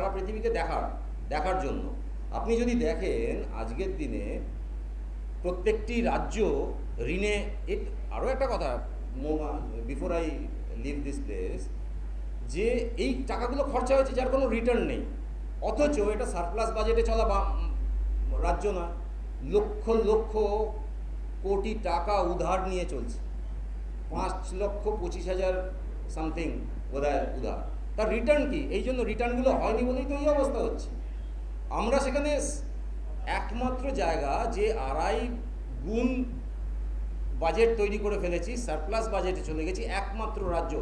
সারা পৃথিবীকে দেখার জন্য। আপনি যদি দেখেন আজকের দিনে প্রত্যেকটি রাজ্য ঋণে, আরও একটা কথা before I leave this place, যে এই টাকাগুলো খরচা হয়েছে যার কোনো রিটার্ন নেই, অথচ এটা সারপ্লাস বাজেটে চলা রাজ্য নয়, লক্ষ লক্ষ কোটি টাকা উধার নিয়ে চলছে, 5,25,000 সামথিং বোধহয় উধার। তার রিটার্ন কি? এই জন্য রিটার্নগুলো হয়নি বলেই তো এই অবস্থা হচ্ছে। আমরা সেখানে একমাত্র জায়গা যে 2.5 গুণ বাজেট তৈরি করে ফেলেছি, সারপ্লাস বাজেটে চলে গেছি, একমাত্র রাজ্য।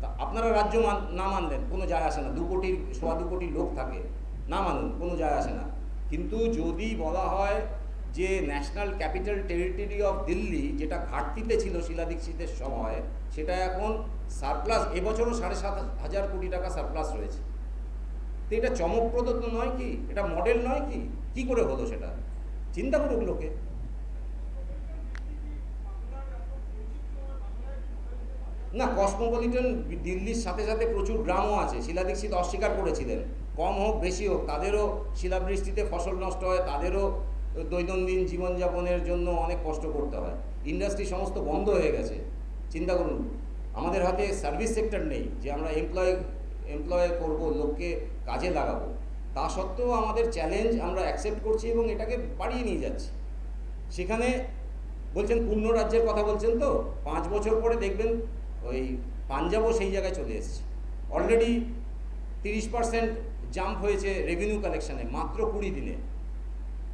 তা আপনারা রাজ্য না মানলেন, কোনো যায় আসে না, 2 কোটি লোক থাকে, না মানুন, কোনো যায় আসে না। কিন্তু যদি বলা হয় যে national capital territory of Delhi, যেটা ঘাটতিতে ছিল শিলা দীক্ষিতের সময়, সেটা এখন সারপ্লাস, এবছরও 7,500 কোটি টাকা সারপ্লাস রয়েছে। তো এটা চমকপ্রদ তো নয় কি? এটা মডেল নয় কি? কি করে হলো সেটা চিন্তা করুক লোকে। না, কসমোপলিটন দিল্লির সাথে সাথে প্রচুর গ্রামও আছে, শিলা দীক্ষিত অস্বীকার করেছিলেন। কম হোক বেশি হোক, তাদেরও শিলাবৃষ্টিতে ফসল নষ্ট হয়, তাদেরও দৈনন্দিন জীবনযাপনের জন্য অনেক কষ্ট করতে হয়। ইন্ডাস্ট্রি সমস্ত বন্ধ হয়ে গেছে। চিন্তা করুন, আমাদের হাতে সার্ভিস সেক্টর নেই যে আমরা এমপ্লয় করব, লোককে কাজে লাগাবো। তা সত্ত্বেও আমাদের চ্যালেঞ্জ আমরা অ্যাকসেপ্ট করছি এবং এটাকে বাড়িয়ে নিয়ে যাচ্ছি। সেখানে বলছেন পূর্ণ রাজ্যের কথা বলছেন, তো 5 বছর পরে দেখবেন ওই পাঞ্জাবও সেই জায়গায় চলে এসেছে। অলরেডি 30% জাম্প হয়েছে রেভিনিউ কালেকশানে মাত্র 20 দিনে।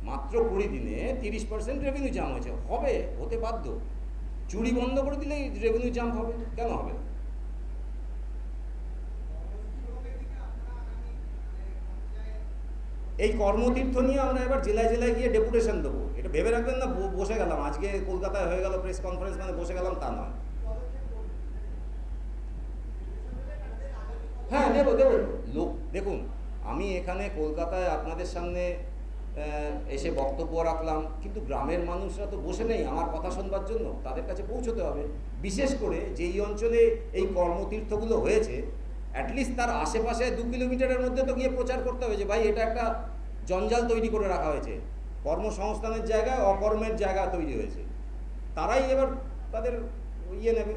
মাত্র 20 দিনে 30% রেভিনিউ জাম্প হয়েছে। হতে বাধ্য। চুরি বন্ধ করে দিলেই রেভিনিউ জাম্প হবে, কেন হবে? এই কর্মতীর্থ নিয়ে আমরা এবার জেলায় জেলায় গিয়ে ডেপুটেশন দেবো। এটা ভেবে রাখবেন না বসে গেলাম আজকে কলকাতায় হয়ে গেল প্রেস কনফারেন্স মানে বসে গেলাম, তা নয়। হ্যাঁ, দেবো। লোক দেখুন, আমি এখানে কলকাতায় আপনাদের সামনে এসে বক্তব্য রাখলাম, কিন্তু গ্রামের মানুষরা তো বসে নেই আমার কথা শুনবার জন্য, তাদের কাছে পৌঁছতে হবে। বিশেষ করে যেই অঞ্চলে এই কর্মতীর্থগুলো হয়েছে, অ্যাটলিস্ট তার আশেপাশে 2 কিলোমিটারের মধ্যে তো গিয়ে প্রচার করতে হবে যে ভাই এটা একটা জঞ্জাল তৈরি করে রাখা হয়েছে, কর্মসংস্থানের জায়গায় অকর্মের জায়গা তৈরি হয়েছে। তারাই এবার তাদের নেবে,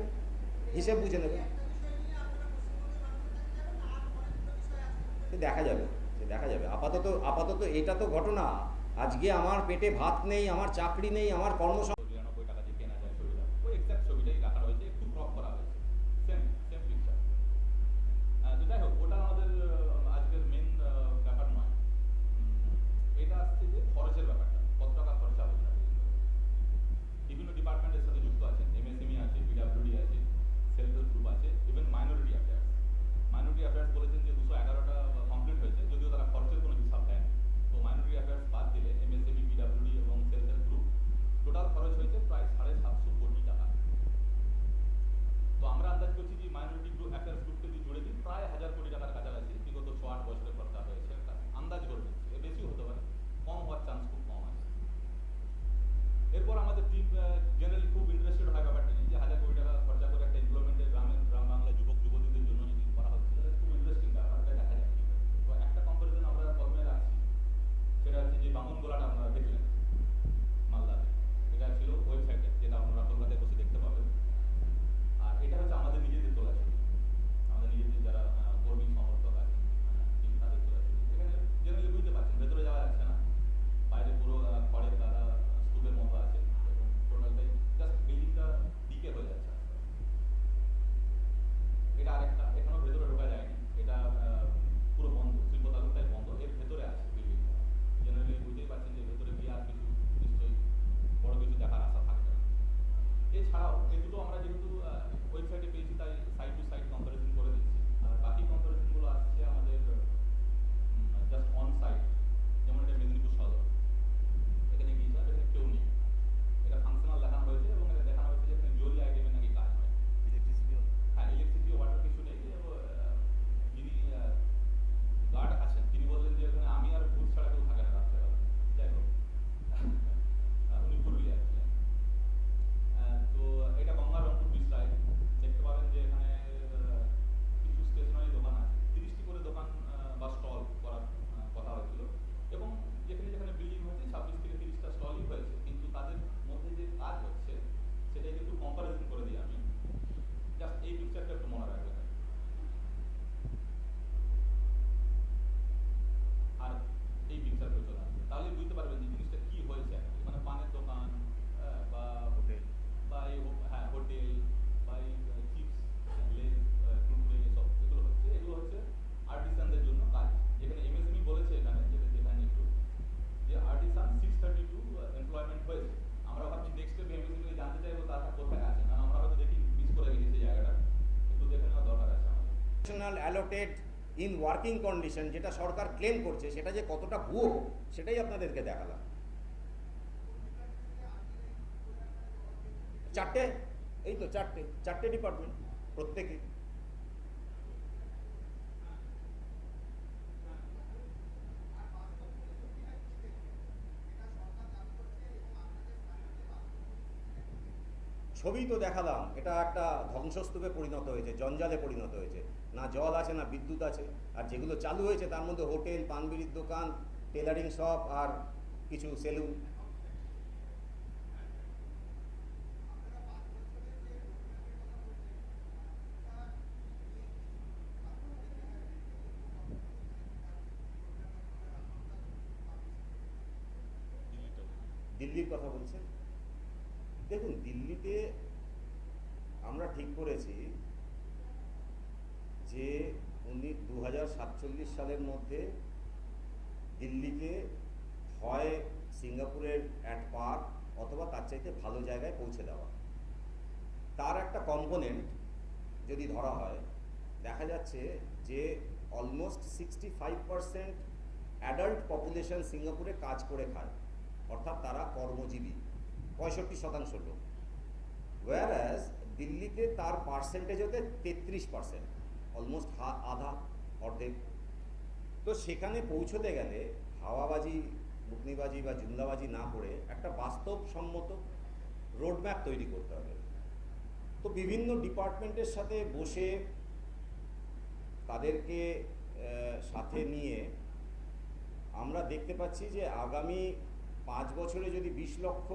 হিসেব বুঝে নেবে। দেখা যাবে, আপাতত এটা তো ঘটনা। আজকে আমার পেটে ভাত নেই, আমার চাকরি নেই, আমার 99 টাকা দিয়ে কেনা যায় ছবিটা, ওই এক্সাক্ট ছবিটাই রাখা হয়েছে, একটু ক্রপ করা হয়েছে, সেম পিকচার। তো যাই হোক, ওটা আমাদের আজকের মেন ব্যাপার নয়। এটা আসছে যে খরচের ব্যাপারটা, কত টাকা খরচা হচ্ছে। বিভিন্ন ডিপার্টমেন্টের সাথে যুক্ত আছেন, এমএসএমই আছে, পিডাব্লিউডি আছে, সেলফ হেল্প গ্রুপ আছে, ইভেন মাইনরিটি অ্যাফেয়ার্স বলেছেন যে 211টা কমপ্লিট হয়েছে, যদিও তারা খরচের কোনো হিসাব দেয়নি। তো মাইনরিটি অ্যাফেয়ার্স বাদ দিলে এমএসএমই, পিডাব্লিউডি এবং সেলফ হেল্প গ্রুপ টোটাল খরচ হয়েছে প্রায় 750 কোটি টাকা। তো আমরা আন্দাজ করছি যে মাইনরিটি অ্যাফেয়ার্স গ্রুপকে যদি জুড়ে দিই প্রায় 1000 কোটি টাকার কাছাকাছি বিগত 6-8 বছরে খরচা হয়েছে। আন্দাজ করে নিচ্ছি, এর বেশিও হতে পারে, কম হওয়ার চান্স খুব কম আছে। এরপর আমাদের টিম জেনারেলি খুব ইন্টারেস্টেড হয় ব্যাপারটা নিয়ে, যে 1000 কোটি টাকা খরচা করে একটা এমপ্লয়মেন্টের গ্রাম বাংলা যুবক যুবতীদের জন্য যদি করা হচ্ছে, তাহলে খুব ইন্টারেস্টিং ব্যাপারটা দেখা যায়। তো একটা কম্পারিজন আমরা কর্মে রাখছি, সেটা হচ্ছে যে বামনগোলাটা আপনারা দেখলেন মালদাতে, এটা ছিল ওয়েবসাইটে, যেটা আপনারা কলকাতায় বসে দেখতে পাবেন। আর এটা হচ্ছে আমাদের নিজেদের তোলা ছবি, আমাদের নিজেদের যারা কর্মী সমর্থক আছে তাদের তোলা ছবি। এখানে জেনারেলি বুঝতে পারছেন ভেতরে যাওয়া যাচ্ছে না, বাইরে পুরো খড়ের কাদা স্তূপের মতো আছে এবং টোটালটাই just building operational allotted in working condition যেটা সরকার ক্লেম করছে সেটা যে কতটা ভুয়ো সেটাই আপনাদেরকে দেখালাম। চারটে, এই তো চারটে ডিপার্টমেন্ট প্রত্যেকে। ছবি তো দেখালাম, এটা একটা ধ্বংসস্তূপে পরিণত হয়েছে, জঞ্জালে পরিণত হয়েছে। না জল আছে না বিদ্যুৎ আছে। আর যেগুলো চালু হয়েছে তার মধ্যে হোটেল, পানবিড়ির দোকান, টেলারিং শপ আর কিছু সেলুন। দিল্লির কথা বলছেন? দেখুন, দিল্লিতে আমরা ঠিক করেছি যে 2047 সালের মধ্যে দিল্লিকে হয় সিঙ্গাপুরের অ্যাট পার অথবা তার চাইতে ভালো জায়গায় পৌঁছে দেওয়া। তার একটা কম্পোনেন্ট যদি ধরা হয়, দেখা যাচ্ছে যে অলমোস্ট 65% অ্যাডাল্ট পপুলেশন সিঙ্গাপুরে কাজ করে খায়, অর্থাৎ তারা কর্মজীবী, 65% লোক। ওয়ারাজ দিল্লিতে তার পার্সেন্টেজ হতে 33%, অলমোস্ট আধা, অর্ধেক। তো সেখানে পৌঁছতে গেলে হাওয়াবাজি, বুকনিবাজি বা জুমলাবাজি না করে একটা বাস্তবসম্মত রোডম্যাপ তৈরি করতে হবে। তো বিভিন্ন ডিপার্টমেন্টের সাথে বসে তাদেরকে সাথে নিয়ে আমরা দেখতে পাচ্ছি যে আগামী 5 বছরে যদি 20 লক্ষ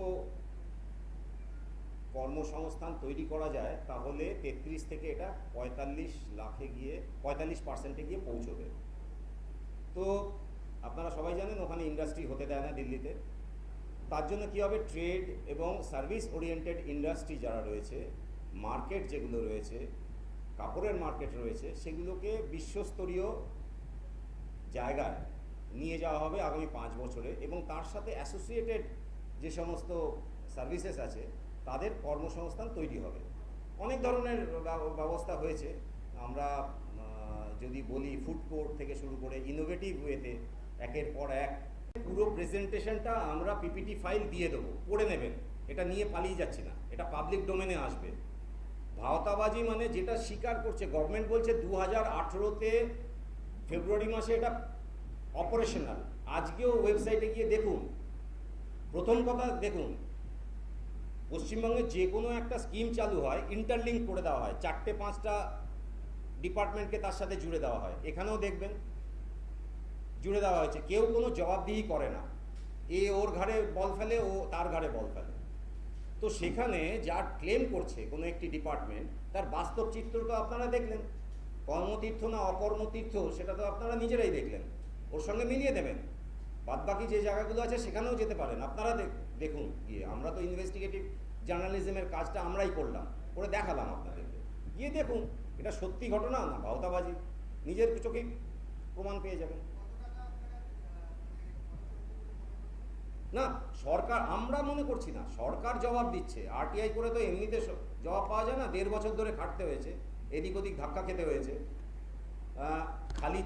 কর্মসংস্থান তৈরি করা যায় তাহলে 33 থেকে এটা 45 লাখে গিয়ে 45% গিয়ে পৌঁছবে। তো আপনারা সবাই জানেন ওখানে ইন্ডাস্ট্রি হতে দেয় না দিল্লিতে। তার জন্য কী হবে, ট্রেড এবং সার্ভিস ওরিয়েন্টেড ইন্ডাস্ট্রি যারা রয়েছে, মার্কেট যেগুলো রয়েছে, কাপড়ের মার্কেট রয়েছে, সেগুলোকে বিশ্বস্তরীয় জায়গায় নিয়ে যাওয়া হবে আগামী 5 বছরে। এবং তার সাথে অ্যাসোসিয়েটেড যে সমস্ত সার্ভিসেস আছে তাদের কর্মসংস্থান তৈরি হবে। অনেক ধরনের ব্যবস্থা হয়েছে। আমরা যদি বলি ফুড কোর্ট থেকে শুরু করে ইনোভেটিভ ওয়েতে একের পর এক পুরো প্রেজেন্টেশনটা আমরা পিপিটি ফাইল দিয়ে দেবো, পড়ে নেবেন। এটা নিয়ে পালিয়ে যাচ্ছি না, এটা পাবলিক ডোমেনে আসবে। ভাওতাবাজি মানে যেটা স্বীকার করছে গভর্নমেন্ট, বলছে 2018-তে ফেব্রুয়ারি মাসে এটা অপারেশনাল। আজকেও ওয়েবসাইটে গিয়ে দেখুন, প্রথম কথা দেখুন, পশ্চিমবঙ্গে যে কোনো একটা স্কিম চালু হয় ইন্টারলিঙ্ক করে দেওয়া হয়, 4-5টা ডিপার্টমেন্টকে তার সাথে জুড়ে দেওয়া হয়। এখানেও দেখবেন জুড়ে দেওয়া হয়েছে, কেউ কোনো জবাবদিহি করে না। এ ওর ঘাড়ে বল ফেলে, ও তার ঘাড়ে বল ফেলে। তো সেখানে যা ক্লেম করছে কোনো একটি ডিপার্টমেন্ট, তার বাস্তব চিত্র তো আপনারা দেখলেন। কর্মতীর্থ না অকর্মতীর্থ সেটা তো আপনারা নিজেরাই দেখলেন, ওর সঙ্গে মিলিয়ে দেবেন। বাদবাকি যে জায়গাগুলো আছে সেখানেও যেতে পারেন আপনারা, দেখুন গিয়ে। আমরা তো ইনভেস্টিগেটিভ জার্নালিজমের কাজটা আমরাই করলাম, করে দেখালাম আপনাদেরকে। গিয়ে দেখুন এটা সত্যি ঘটনা না ভাওতাবাজি, নিজের চোখেই প্রমাণ পেয়ে যাবেন। না সরকার, আমরা মনে করছি না, সরকার জবাব দিচ্ছে। আরটিআই করে তো এমনিতে জবাব পাওয়া যায় না। 1.5 বছর ধরে খাটতে হয়েছে, এদিক ওদিক ধাক্কা খেতে হয়েছে। খালি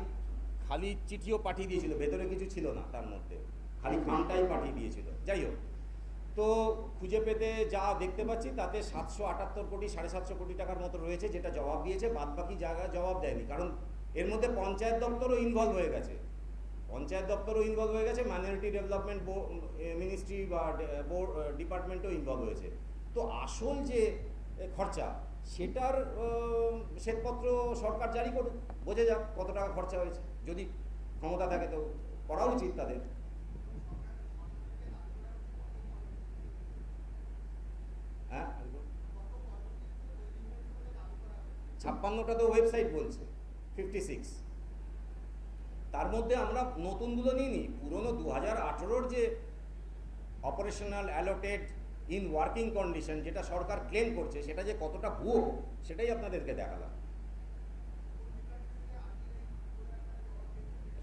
খালি চিঠিও পাঠিয়ে দিয়েছিল, ভেতরে কিছু ছিল না তার মধ্যে, খালি খামটাই পাঠিয়ে দিয়েছিল। যাই হোক, তো খুঁজে পেতে যা দেখতে পাচ্ছি তাতে 778 কোটি 750 কোটি টাকার মতো রয়েছে, যেটা জবাব দিয়েছে। বাদবাকি জায়গায় জবাব দেয়নি, কারণ এর মধ্যে পঞ্চায়েত দপ্তরও ইনভলভ হয়ে গেছে। মাইনরিটি ডেভেলপমেন্ট মিনিস্ট্রি বা ডিপার্টমেন্টও ইনভলভ হয়েছে। তো আসল যে খরচা সেটার শ্বেতপত্র সরকার জারি করুক, বোঝা যাক কত টাকা খরচা হয়েছে। যদি ক্ষমতা থাকে তো করা উচিত তাদের। হ্যাঁ, 56টা তো ওয়েবসাইট বলছে, 56। তার মধ্যে আমরা নতুনগুলো নিইনি, পুরনো 2018-র যে operational allotted in working condition যেটা সরকার ক্লেম করছে সেটা যে কতটা ভুয়ো সেটাই আপনাদেরকে দেখালাম।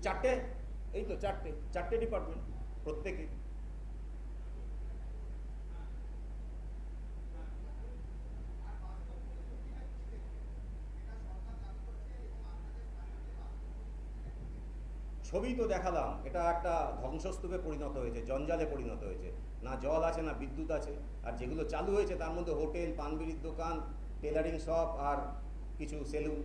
চারটে, এই তো চারটে ডিপার্টমেন্ট প্রত্যেকে। ছবি তো দেখালাম, এটা একটা ধ্বংসস্তূপে পরিণত হয়েছে, জঞ্জালে পরিণত হয়েছে। না জল আছে, না বিদ্যুৎ আছে। আর যেগুলো চালু হয়েছে তার মধ্যে হোটেল, পানবিড়ির দোকান, টেলারিং শপ আর কিছু সেলুন।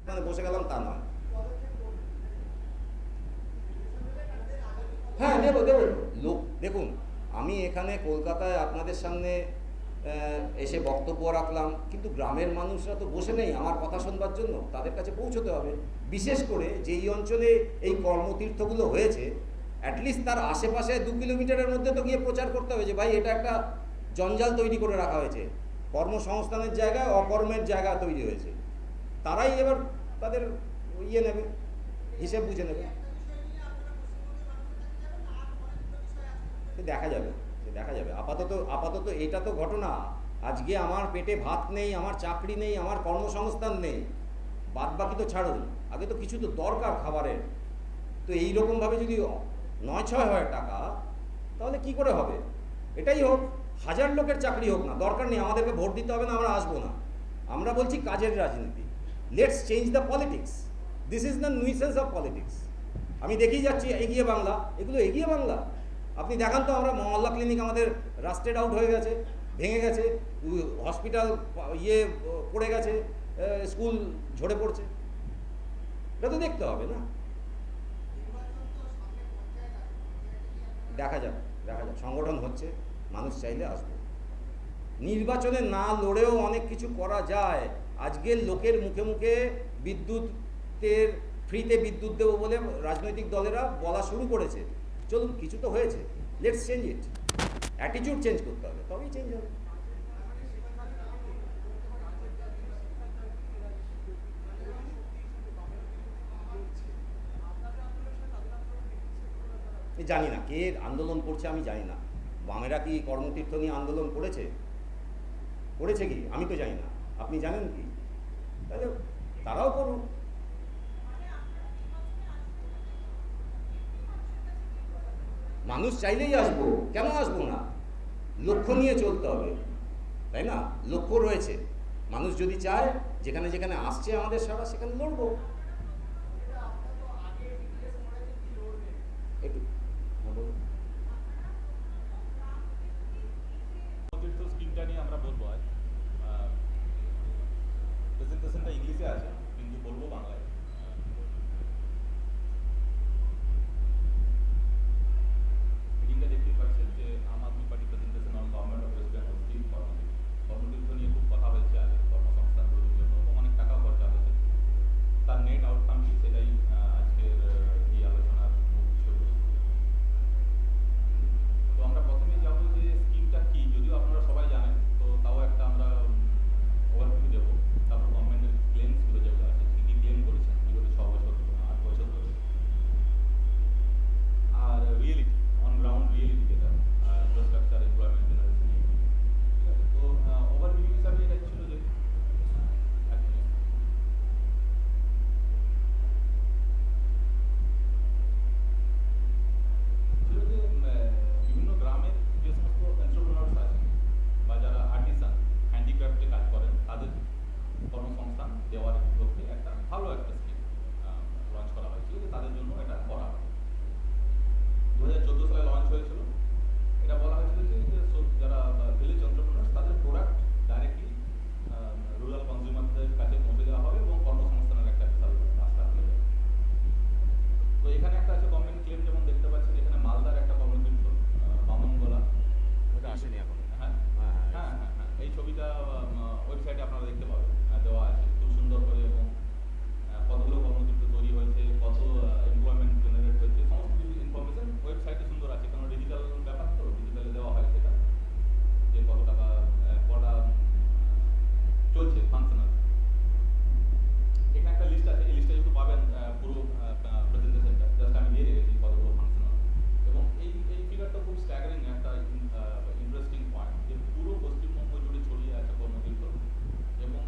মানে বসে গেলাম তা নয়। হ্যাঁ, দেবো দেবো। লোক দেখুন, আমি এখানে কলকাতায় আপনাদের সামনে এসে বক্তব্য রাখলাম, কিন্তু গ্রামের মানুষরা তো বসে নেই আমার কথা শুনবার জন্য, তাদের কাছে পৌঁছতে হবে। বিশেষ করে যেই অঞ্চলে এই কর্মতীর্থগুলো হয়েছে, অ্যাটলিস্ট তার আশেপাশে 2 কিলোমিটারের মধ্যে তো গিয়ে প্রচার করতে হবে যে ভাই এটা একটা জঞ্জাল তৈরি করে রাখা হয়েছে, কর্মসংস্থানের জায়গায় অকর্মের জায়গা তৈরি হয়েছে। তারাই এবার তাদের ইয়ে নেবে, হিসেব বুঝে নেবে। সে দেখা যাবে, সে দেখা যাবে। আপাতত এটা তো ঘটনা। আজকে আমার পেটে ভাত নেই, আমার চাকরি নেই, আমার কর্মসংস্থান নেই, বাদ বাকি তো ছাড়ুন, আগে তো কিছু তো দরকার খাবারের। তো এইরকমভাবে যদি 9-6 হয় টাকা, তাহলে কি করে হবে? এটাই হোক, 1000 লোকের চাকরি হোক না, দরকার নেই, আমাদেরকে ভোট দিতে হবে না, আমরা আসবো না। আমরা বলছি কাজের রাজনীতি। Let's change the politics. This is the nuisance of politics. আমি দেখেই যাচ্ছি এগিয়ে বাংলা, এগুলো এগিয়ে বাংলা। আপনি দেখান তো, আমরা মহল্লা ক্লিনিক আমাদের রাস্টেড আউট হয়ে গেছে, ভেঙে গেছে, হসপিটাল পড়ে গেছে, স্কুল ঝরে পড়ছে। এটা তো দেখতে হবে না? দেখা যাক, দেখা যাক। সংগঠন হচ্ছে, মানুষ চাইলে আসবে। নির্বাচনে না লড়েও অনেক কিছু করা যায়। আজকের লোকের মুখে মুখে বিদ্যুতের ফ্রিতে বিদ্যুৎ দেবো বলে রাজনৈতিক দলেরা বলা শুরু করেছে। চলুন, কিছু তো হয়েছে, let's change it. Attitude change করতে হবে, তবেই চেঞ্জ হবে। জানি না কে আন্দোলন করছে, আমি জানি না। বামেরা কি কর্মতীর্থ নিয়ে আন্দোলন করেছে? করেছে কি? আমি তো জানি না। আপনি জানেন কি? তাহলে তারাও করুন। মানুষ চাইলেই আসবো, কেন আসবো না? লক্ষ্য নিয়ে চলতে হবে, তাই না? লক্ষ্য রয়েছে। মানুষ যদি চায়, যেখানে যেখানে আসছে আমাদের সারা, সেখানে লড়বো। একটু বলুন। তীর্থ স্কিমটা নিয়ে আমরা বলবো আজ। প্রেজেন্টেশনটা ইংলিশে আছে, কিন্তু বলবো বাংলায়। মিটিংটা দেখতেই পাচ্ছেন যে Aam Aadmi Party presentation on government of West Bengal scheme Karmatirtha নিয়ে খুব কথা হয়েছে আগে, কর্মসংস্থান তৈরির জন্য, এবং অনেক টাকা খরচা হয়েছে। তার নেট আউটকাম কি, সেটাই আজকের এই আলোচনার মূল বিষয়বস্তু। তো আমরা প্রথমে যাব যে স্কিমটা কি, যদিও আপনারা সবাই জানেন, তো তাও একটা আমরা ওভারভিউ দেবো। তারপর গভর্নমেন্টের ক্লেমসগুলো যেগুলো আছে, কী কী ক্লেম করেছেন বিগত 6 বছর 8 বছর ধরে, আর রিয়েলিটি, অন গ্রাউন্ড রিয়েলিটি যেটা, ইনফ্রাস্ট্রাকচার, এমপ্লয়মেন্ট জেনারেশন নিয়ে। ঠিক আছে, তো ওভারভিউ হিসাবে এটা ছিল যে বিভিন্ন গ্রামের যে সমস্ত এন্টারপ্রেনার্স আছে বা যারা আর্টিসান, হ্যান্ডিক্রাফটে কাজ করেন, তাদের কর্মসংস্থান দেওয়ার লক্ষ্যে একটা ভালো একটা স্কিম লঞ্চ করা হয়েছিল, যে তাদের জন্য এটা করা হয়। 2014 সালে লঞ্চ হয়েছিল। এটা বলা হয়েছিল যে যারা ভিলেজ এন্টারপ্রেনার্স, তাদের প্রোডাক্ট ডাইরেক্টলি রুরাল কনজিউমারদের কাছে পৌঁছে দেওয়া হবে এবং কর্মসংস্থানের একটা বিশাল রাস্তা খুলে যাবে। তো এখানে একটা আছে গভর্নমেন্ট ক্লেম, যেমন দেখতে পাচ্ছেন এখানে মালদার একটা কর্মতীর্থ, বামনগোলা। ওটা আসেনি এখন। হ্যাঁ হ্যাঁ হ্যাঁ হ্যাঁ, এই ছবিটা ওয়েবসাইটে আপনারা দেখতে পাবেন, দেওয়া আছে খুব সুন্দর করে, এবং কতগুলো কর্মতীর্থ তৈরি হয়েছে, কত এমপ্লয়মেন্ট জেনারেট হয়েছে, সমস্ত কিছু ইনফরমেশন ওয়েবসাইটে সুন্দর আছে। কারণ ডিজিটাল ব্যাপার, তো ডিজিটালে দেওয়া হয় সেটা, যে কত টাকা কটা চলছে ফাংশনাল। এখানে একটা লিস্ট আছে, এই লিস্টটা যেহেতু পাবেন পুরো প্রেজেন্টেশনটা, জাস্ট আমি দিয়ে রেখেছি কতগুলো ফাংশনাল। এবং এই ফিগারটা খুব স্ট্যাগারিং, একটা ইন্টারেস্টিং পয়েন্ট, যে পুরো পশ্চিমবঙ্গ জুড়ে ছড়িয়ে আছে কর্মতীর্থ, এবং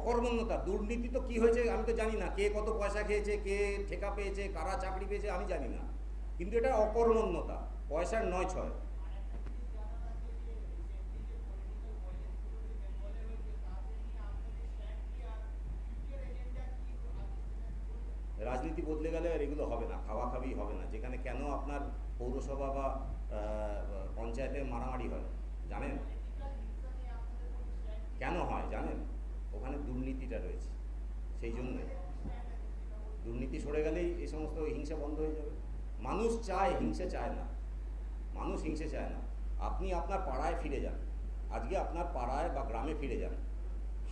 অকর্মণ্যতা, দুর্নীতি তো কি হয়েছে আমি তো জানি না, কে কত পয়সা খেয়েছে, কে ঠেকা পেয়েছে, কারা চাকরি পেয়েছে আমি জানি না, কিন্তু এটা অকর্মণ্যতা, পয়সার নয় ছয়। রাজনীতি বদলে গেলে আর এগুলো হবে না, খাওয়াখাবি হবে না। যেখানে কেন আপনার পৌরসভা বা পঞ্চায়েতে মারামারি হয় জানেন? কেন হয় জানেন? ওখানে দুর্নীতিটা রয়েছে, সেই জন্যে। দুর্নীতি সরে গেলেই এই সমস্ত হিংসা বন্ধ হয়ে যাবে। মানুষ চায়, হিংসে চায় না। মানুষ হিংসে চায় না। আপনি আপনার পাড়ায় ফিরে যান, আজকে আপনার পাড়ায় বা গ্রামে ফিরে যান,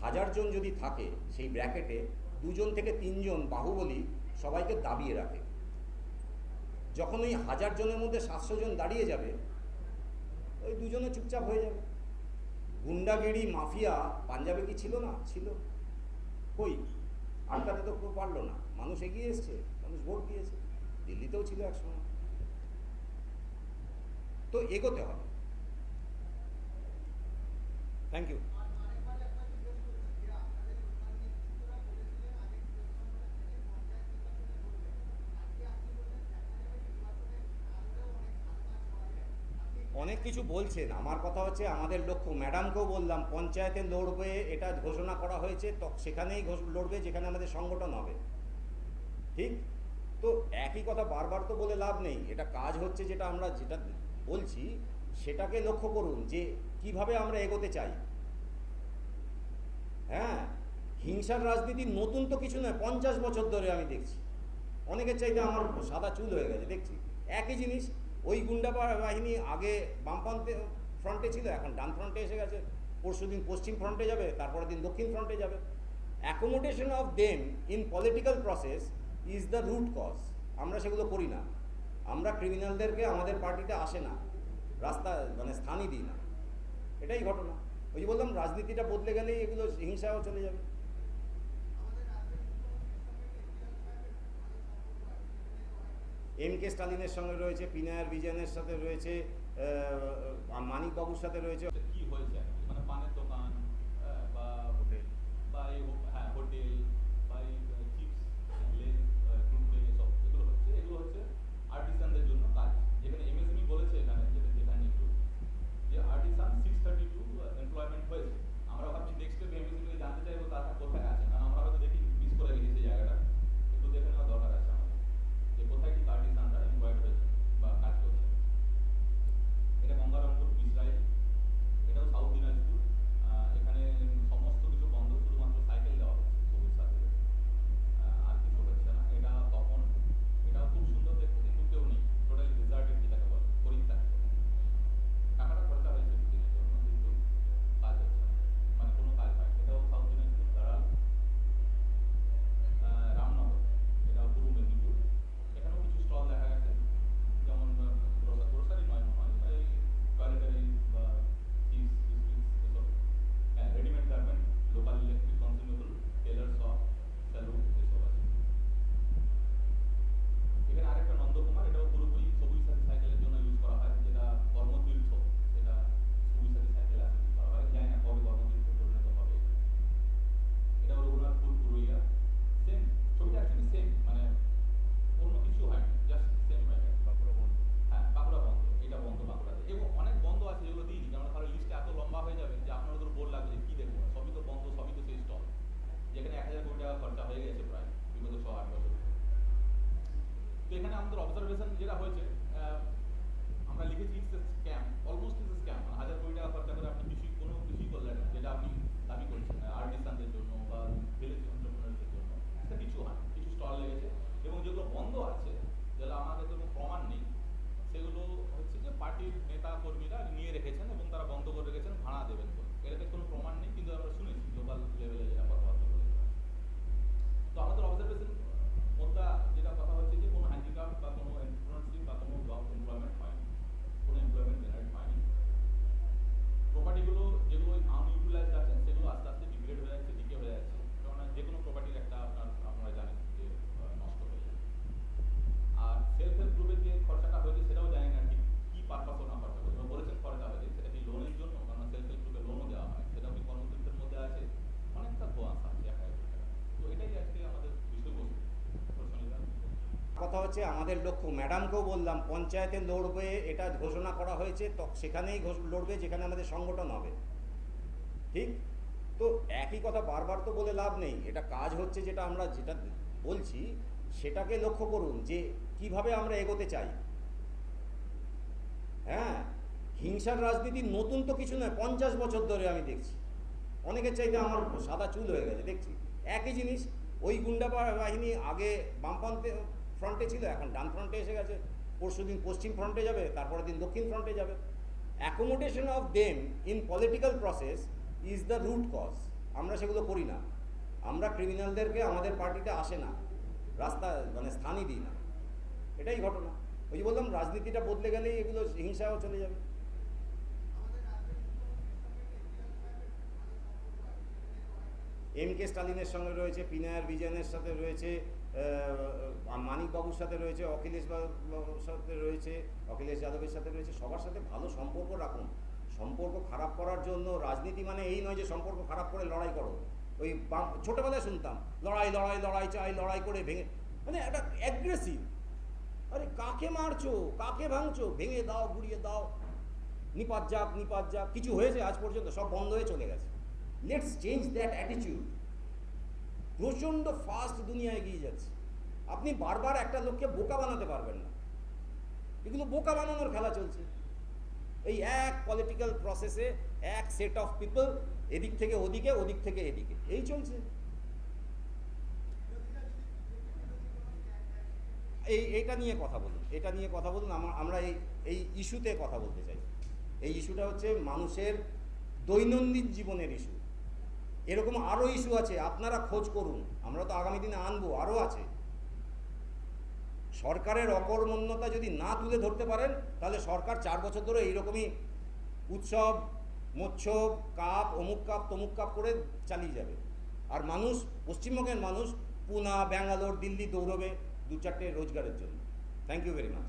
1000 জন যদি থাকে সেই ব্র্যাকেটে 2 জন থেকে 3 জন বাহুবলী সবাইকে দাবিয়ে রাখে। যখন ওই 1000 জনের মধ্যে 700 জন দাঁড়িয়ে যাবে, ওই 2 জনে চুপচাপ হয়ে যাবে। গুন্ডাগিরি মাফিয়া পাঞ্জাবে কি ছিল না? ছিল। কই আটকাতে তো কেউ পারলো না। মানুষ এগিয়ে এসছে, মানুষ ভোট দিয়েছে। দিল্লিতেও ছিল একসময়। তো এগোতে হবে। Thank you. অনেক কিছু বলছেন, আমার কথা হচ্ছে আমাদের লক্ষ্য, ম্যাডামকেও বললাম পঞ্চায়েতে লড়বে, এটা ঘোষণা করা হয়েছে, তো সেখানেই লড়বে যেখানে আমাদের সংগঠন হবে। ঠিক তো একই কথা বারবার তো বলে লাভ নেই। এটা কাজ হচ্ছে, যেটা আমরা যেটা বলছি সেটাকে লক্ষ্য করুন যে কিভাবে আমরা এগোতে চাই। হ্যাঁ, হিংসার রাজনীতি নতুন তো কিছু নয়, 50 বছর ধরে আমি দেখছি। অনেকের চাইতে আমার সাদা চুল হয়ে গেছে দেখছি। একই জিনিস, ওই গুন্ডা বাহিনী আগে বামপন্থে ফ্রন্টে ছিল, এখন ডান ফ্রন্টে এসে গেছে। পরশুদিন পশ্চিম ফ্রন্টে যাবে, তারপরের দিন দক্ষিণ ফ্রন্টে যাবে। Accommodation of them in political process is the root cause. আমরা সেগুলো করি না। আমরা ক্রিমিনালদেরকে আমাদের পার্টিতে আসে না, রাস্তা মানে স্থানই দিই না। এটাই ঘটনা। ওই যে বললাম, রাজনীতিটা বদলে গেলেই এগুলো হিংসাও চলে যাবে। এম.কে. স্টালিনের সঙ্গে রয়েছে, পিনায়ার বিজয়নের সাথে রয়েছে, মানিক বাবুর সাথে রয়েছে। কি হয়েছে মানে পানের দোকান বা হোটেল বা এই হ্যাঁ হোটেল বা এই চিপস লেস কুরকুরে এসব এগুলো হচ্ছে আর্টিসানদের জন্য কাজ। যেখানে এমএসএমই বলেছে এখানে যেটা যেখানে একটু যে আর্টিসান 632 এমপ্লয়মেন্ট হয়েছে। আমরা ভাবছি নেক্সট স্টেপ এমএসএমই থেকে জানতে চাইবো তারা কোথায় আছে, কারণ আমরা হয়তো দেখি মিস করে গেছি সেই জায়গাটা, একটু দেখে নেওয়া দরকার আছে আমাদের যে কোথায় ঠিক আর্টিসানরা এমপ্লয়েড হয়েছে বা কাজ করছে। এটা গঙ্গারামপুর, ইসরায়েল, এটাও সাউথ দিনাজপুর। কথা হচ্ছে আমাদের লক্ষ্য, ম্যাডামকেও বললাম পঞ্চায়েতে লড়বে, এটা ঘোষণা করা হয়েছে, তো সেখানেই লড়বে যেখানে আমাদের সংগঠন হবে, ঠিক? তো একই কথা বারবার তো বলে লাভ নেই, এটা কাজ হচ্ছে, যেটা আমরা যেটা বলছি সেটাকে লক্ষ্য করুন যে কিভাবে আমরা এগোতে চাই। হ্যাঁ, হিংসার রাজনীতি নতুন তো কিছু নয়, 50 বছর ধরে আমি দেখছি। অনেকের চাইতে আমার সাদা চুল হয়ে গেছে দেখছি, একই জিনিস। ওই গুন্ডা বাহিনী আগে বামপন্থে ফ্রন্টে ছিল, এখন ডান ফ্রন্টে এসে গেছে, পরশুদিন পশ্চিম ফ্রন্টে যাবে, তারপরের দিন দক্ষিণ ফ্রন্টে যাবে। Accommodation of them in political process is the root cause. আমরা সেগুলো করি না, আমরা ক্রিমিনালদেরকে আমাদের পার্টিতে আসে না, রাস্তা মানে স্থানই দিই না, এটাই ঘটনা। ওই যে বললাম, রাজনীতিটা বদলে গেলেই এগুলো হিংসাও চলে যাবে। এম.কে. স্টালিনের সঙ্গে রয়েছে, পিনায়ার বিজয়নের সাথে রয়েছে, মানিকবাবুর সাথে রয়েছে, অখিলেশ বাবুর সাথে রয়েছে, অখিলেশ যাদবের সাথে রয়েছে। সবার সাথে ভালো সম্পর্ক রাখুন। সম্পর্ক খারাপ করার জন্য রাজনীতি মানে এই নয় যে সম্পর্ক খারাপ করে লড়াই করো। ওই ছোটোবেলায় শুনতাম লড়াই লড়াই লড়াই চাই, লড়াই করে ভেঙে, মানে একটা অ্যাগ্রেসিভ। আরে কাকে মারছো, কাকে ভাঙছো, ভেঙে দাও, গুড়িয়ে দাও, নিপাত যাক নিপাত যাক। কিছু হয়েছে আজ পর্যন্ত? সব বন্ধ হয়ে চলে গেছে। Let's change that attitude. প্রচণ্ড ফাস্ট দুনিয়া এগিয়ে যাচ্ছে, আপনি বারবার একটা লোককে বোকা বানাতে পারবেন না। এগুলো বোকা বানানোর খেলা চলছে। এই এক পলিটিক্যাল প্রসেসে এক সেট অফ পিপল, এদিক থেকে ওদিকে, ওদিক থেকে এদিকে, এই চলছে। এইটা নিয়ে কথা বলুন, এটা নিয়ে কথা বলুন। আমরা এই ইস্যুতে কথা বলতে চাই। এই ইস্যুটা হচ্ছে মানুষের দৈনন্দিন জীবনের ইস্যু। এরকম আরও ইস্যু আছে, আপনারা খোঁজ করুন, আমরা তো আগামী দিনে আনবো, আরও আছে। সরকারের অকর্মণ্যতা যদি না তুলে ধরতে পারেন, তাহলে সরকার 4 বছর ধরে এইরকমই উৎসব, মোৎসব, কাপ, অমুক কাপ, তমুক কাপ করে চালিয়ে যাবে। আর মানুষ, পশ্চিমবঙ্গের মানুষ পুনা, ব্যাঙ্গালোর, দিল্লি দৌড়বে 2-4টে রোজগারের জন্য। Thank you very much.